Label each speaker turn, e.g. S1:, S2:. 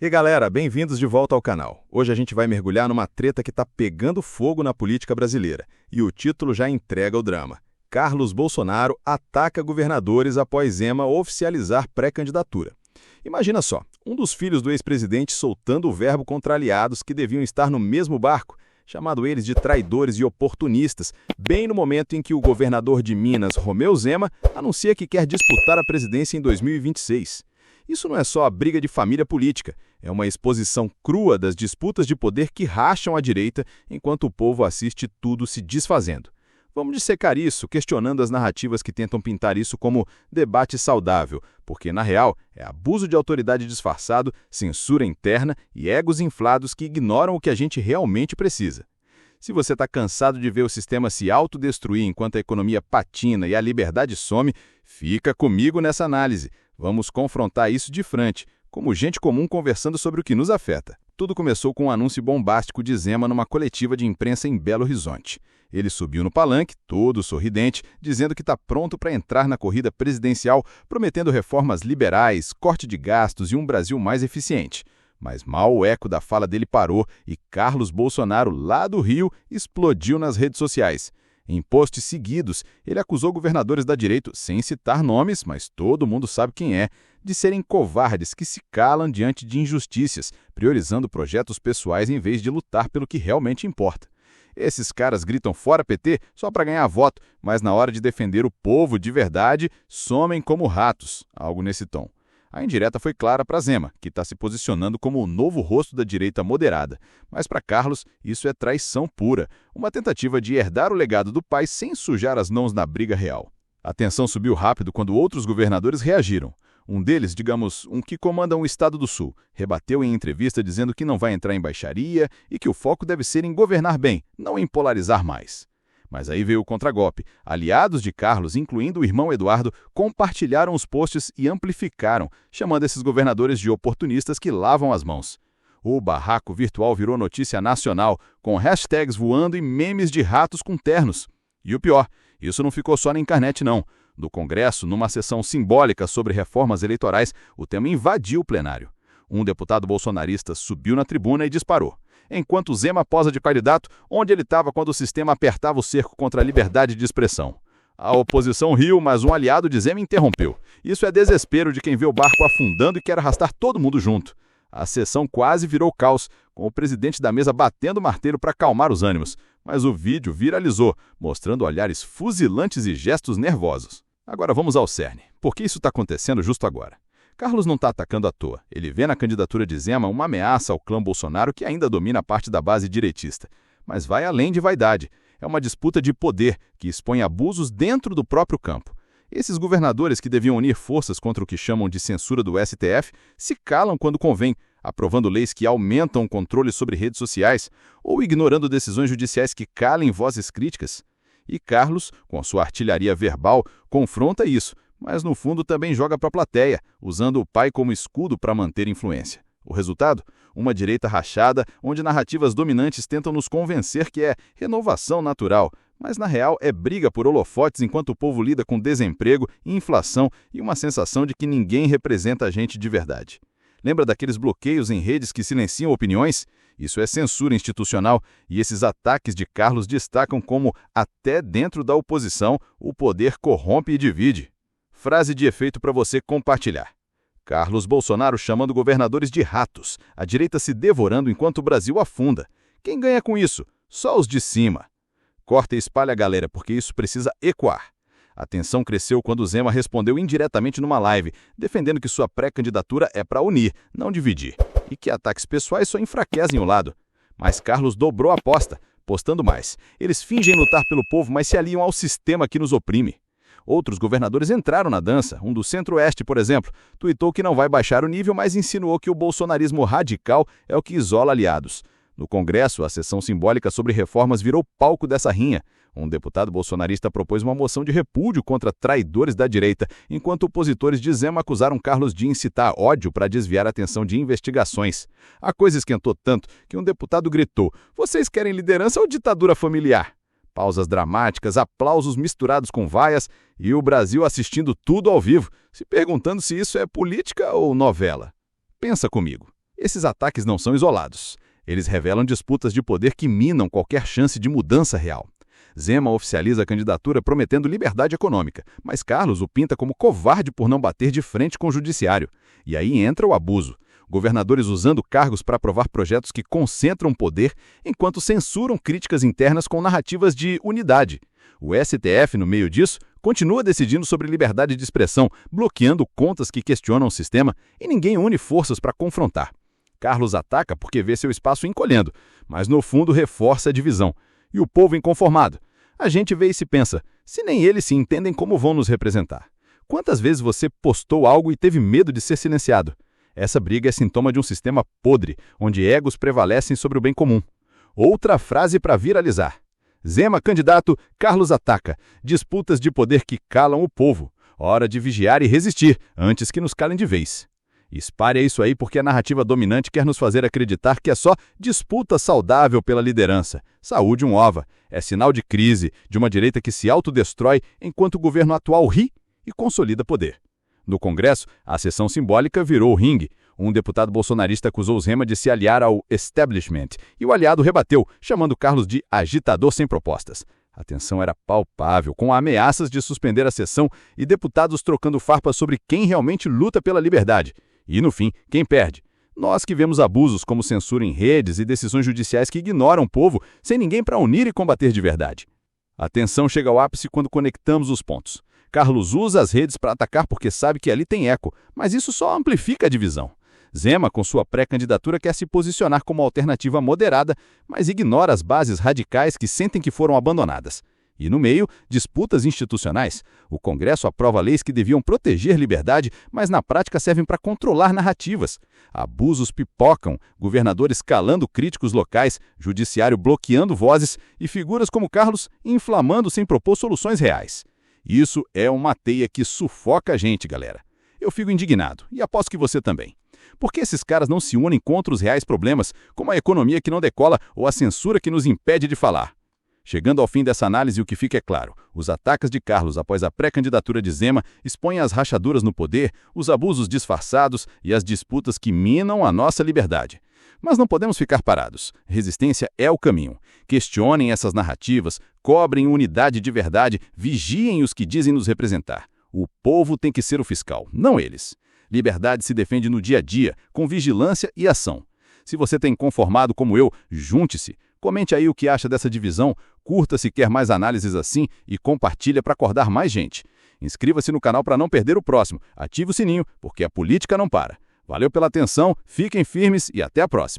S1: E galera, bem-vindos de volta ao canal. Hoje a gente vai mergulhar numa treta que tá pegando fogo na política brasileira. E o título já entrega o drama. Carlos Bolsonaro ataca governadores após Zema oficializar pré-candidatura. Imagina só, um dos filhos do ex-presidente soltando o verbo contra aliados que deviam estar no mesmo barco, chamado eles de traidores e oportunistas, bem no momento em que o governador de Minas, Romeu Zema, anuncia que quer disputar a presidência em 2026. Isso não é só a briga de família política, é uma exposição crua das disputas de poder que racham a direita enquanto o povo assiste tudo se desfazendo. Vamos dissecar isso, questionando as narrativas que tentam pintar isso como debate saudável, porque, na real, é abuso de autoridade disfarçado, censura interna e egos inflados que ignoram o que a gente realmente precisa. Se você está cansado de ver o sistema se autodestruir enquanto a economia patina e a liberdade some, fica comigo nessa análise. Vamos confrontar isso de frente, como gente comum conversando sobre o que nos afeta. Tudo começou com um anúncio bombástico de Zema numa coletiva de imprensa em Belo Horizonte. Ele subiu no palanque, todo sorridente, dizendo que está pronto para entrar na corrida presidencial, prometendo reformas liberais, corte de gastos e um Brasil mais eficiente. Mas mal o eco da fala dele parou e Carlos Bolsonaro, lá do Rio, explodiu nas redes sociais. Em posts seguidos, ele acusou governadores da direita, sem citar nomes, mas todo mundo sabe quem é, de serem covardes que se calam diante de injustiças, priorizando projetos pessoais em vez de lutar pelo que realmente importa. Esses caras gritam fora PT só para ganhar voto, mas na hora de defender o povo de verdade, somem como ratos, algo nesse tom. A indireta foi clara para Zema, que está se posicionando como o novo rosto da direita moderada. Mas para Carlos, isso é traição pura, uma tentativa de herdar o legado do pai sem sujar as mãos na briga real. A tensão subiu rápido quando outros governadores reagiram. Um deles, digamos, um que comanda um estado do Sul, rebateu em entrevista dizendo que não vai entrar em baixaria e que o foco deve ser em governar bem, não em polarizar mais. Mas aí veio o contragolpe. Aliados de Carlos, incluindo o irmão Eduardo, compartilharam os posts e amplificaram, chamando esses governadores de oportunistas que lavam as mãos. O barraco virtual virou notícia nacional, com hashtags voando e memes de ratos com ternos. E o pior, isso não ficou só na internet não. No Congresso, numa sessão simbólica sobre reformas eleitorais, o tema invadiu o plenário. Um deputado bolsonarista subiu na tribuna e disparou. Enquanto Zema posa de candidato, onde ele estava quando o sistema apertava o cerco contra a liberdade de expressão. A oposição riu, mas um aliado de Zema interrompeu. Isso é desespero de quem vê o barco afundando e quer arrastar todo mundo junto. A sessão quase virou caos, com o presidente da mesa batendo o martelo para acalmar os ânimos. Mas o vídeo viralizou, mostrando olhares fuzilantes e gestos nervosos. Agora vamos ao cerne. Por que isso está acontecendo justo agora? Carlos não está atacando à toa. Ele vê na candidatura de Zema uma ameaça ao clã Bolsonaro que ainda domina parte da base direitista. Mas vai além de vaidade. É uma disputa de poder que expõe abusos dentro do próprio campo. Esses governadores que deviam unir forças contra o que chamam de censura do STF se calam quando convém, aprovando leis que aumentam o controle sobre redes sociais ou ignorando decisões judiciais que calem vozes críticas. E Carlos, com a sua artilharia verbal, confronta isso, mas no fundo também joga para a plateia, usando o pai como escudo para manter influência. O resultado? Uma direita rachada, onde narrativas dominantes tentam nos convencer que é renovação natural, mas na real é briga por holofotes enquanto o povo lida com desemprego, inflação e uma sensação de que ninguém representa a gente de verdade. Lembra daqueles bloqueios em redes que silenciam opiniões? Isso é censura institucional e esses ataques de Carlos destacam como, até dentro da oposição, o poder corrompe e divide. Frase de efeito para você compartilhar. Carlos Bolsonaro chamando governadores de ratos, a direita se devorando enquanto o Brasil afunda. Quem ganha com isso? Só os de cima. Corta e espalha a galera, porque isso precisa ecoar. A tensão cresceu quando Zema respondeu indiretamente numa live, defendendo que sua pré-candidatura é para unir, não dividir, e que ataques pessoais só enfraquecem o lado. Mas Carlos dobrou a aposta, postando mais. Eles fingem lutar pelo povo, mas se aliam ao sistema que nos oprime. Outros governadores entraram na dança. Um do Centro-Oeste, por exemplo, tuitou que não vai baixar o nível, mas insinuou que o bolsonarismo radical é o que isola aliados. No Congresso, a sessão simbólica sobre reformas virou palco dessa rinha. Um deputado bolsonarista propôs uma moção de repúdio contra traidores da direita, enquanto opositores de Zema acusaram Carlos de incitar ódio para desviar a atenção de investigações. A coisa esquentou tanto que um deputado gritou: "Vocês querem liderança ou ditadura familiar?" Pausas dramáticas, aplausos misturados com vaias e o Brasil assistindo tudo ao vivo, se perguntando se isso é política ou novela. Pensa comigo. Esses ataques não são isolados. Eles revelam disputas de poder que minam qualquer chance de mudança real. Zema oficializa a candidatura prometendo liberdade econômica, mas Carlos o pinta como covarde por não bater de frente com o judiciário. E aí entra o abuso. Governadores usando cargos para aprovar projetos que concentram poder, enquanto censuram críticas internas com narrativas de unidade. O STF, no meio disso, continua decidindo sobre liberdade de expressão, bloqueando contas que questionam o sistema, e ninguém une forças para confrontar. Carlos ataca porque vê seu espaço encolhendo, mas no fundo reforça a divisão. E o povo inconformado? A gente vê e se pensa, se nem eles se entendem, como vão nos representar? Quantas vezes você postou algo e teve medo de ser silenciado? Essa briga é sintoma de um sistema podre, onde egos prevalecem sobre o bem comum. Outra frase para viralizar. Zema candidato, Carlos ataca. Disputas de poder que calam o povo. Hora de vigiar e resistir, antes que nos calem de vez. Espalhe isso aí porque a narrativa dominante quer nos fazer acreditar que é só disputa saudável pela liderança. Saúde um ova. É sinal de crise, de uma direita que se autodestrói enquanto o governo atual ri e consolida poder. No Congresso, a sessão simbólica virou o ringue. Um deputado bolsonarista acusou Zema de se aliar ao establishment e o aliado rebateu, chamando Carlos de agitador sem propostas. A tensão era palpável, com ameaças de suspender a sessão e deputados trocando farpas sobre quem realmente luta pela liberdade. E, no fim, quem perde? Nós que vemos abusos como censura em redes e decisões judiciais que ignoram o povo sem ninguém para unir e combater de verdade. A tensão chega ao ápice quando conectamos os pontos. Carlos usa as redes para atacar porque sabe que ali tem eco, mas isso só amplifica a divisão. Zema, com sua pré-candidatura, quer se posicionar como alternativa moderada, mas ignora as bases radicais que sentem que foram abandonadas. E no meio, disputas institucionais. O Congresso aprova leis que deviam proteger liberdade, mas na prática servem para controlar narrativas. Abusos pipocam, governadores calando críticos locais, judiciário bloqueando vozes e figuras como Carlos inflamando sem propor soluções reais. Isso é uma teia que sufoca a gente, galera. Eu fico indignado, e aposto que você também. Por que esses caras não se unem contra os reais problemas, como a economia que não decola ou a censura que nos impede de falar? Chegando ao fim dessa análise, o que fica é claro. Os ataques de Carlos após a pré-candidatura de Zema expõem as rachaduras no poder, os abusos disfarçados e as disputas que minam a nossa liberdade. Mas não podemos ficar parados. Resistência é o caminho. Questionem essas narrativas, cobrem unidade de verdade, vigiem os que dizem nos representar. O povo tem que ser o fiscal, não eles. Liberdade se defende no dia a dia, com vigilância e ação. Se você tem conformado como eu, junte-se. Comente aí o que acha dessa divisão, curta se quer mais análises assim e compartilha para acordar mais gente. Inscreva-se no canal para não perder o próximo. Ative o sininho, porque a política não para. Valeu pela atenção, fiquem firmes e até a próxima.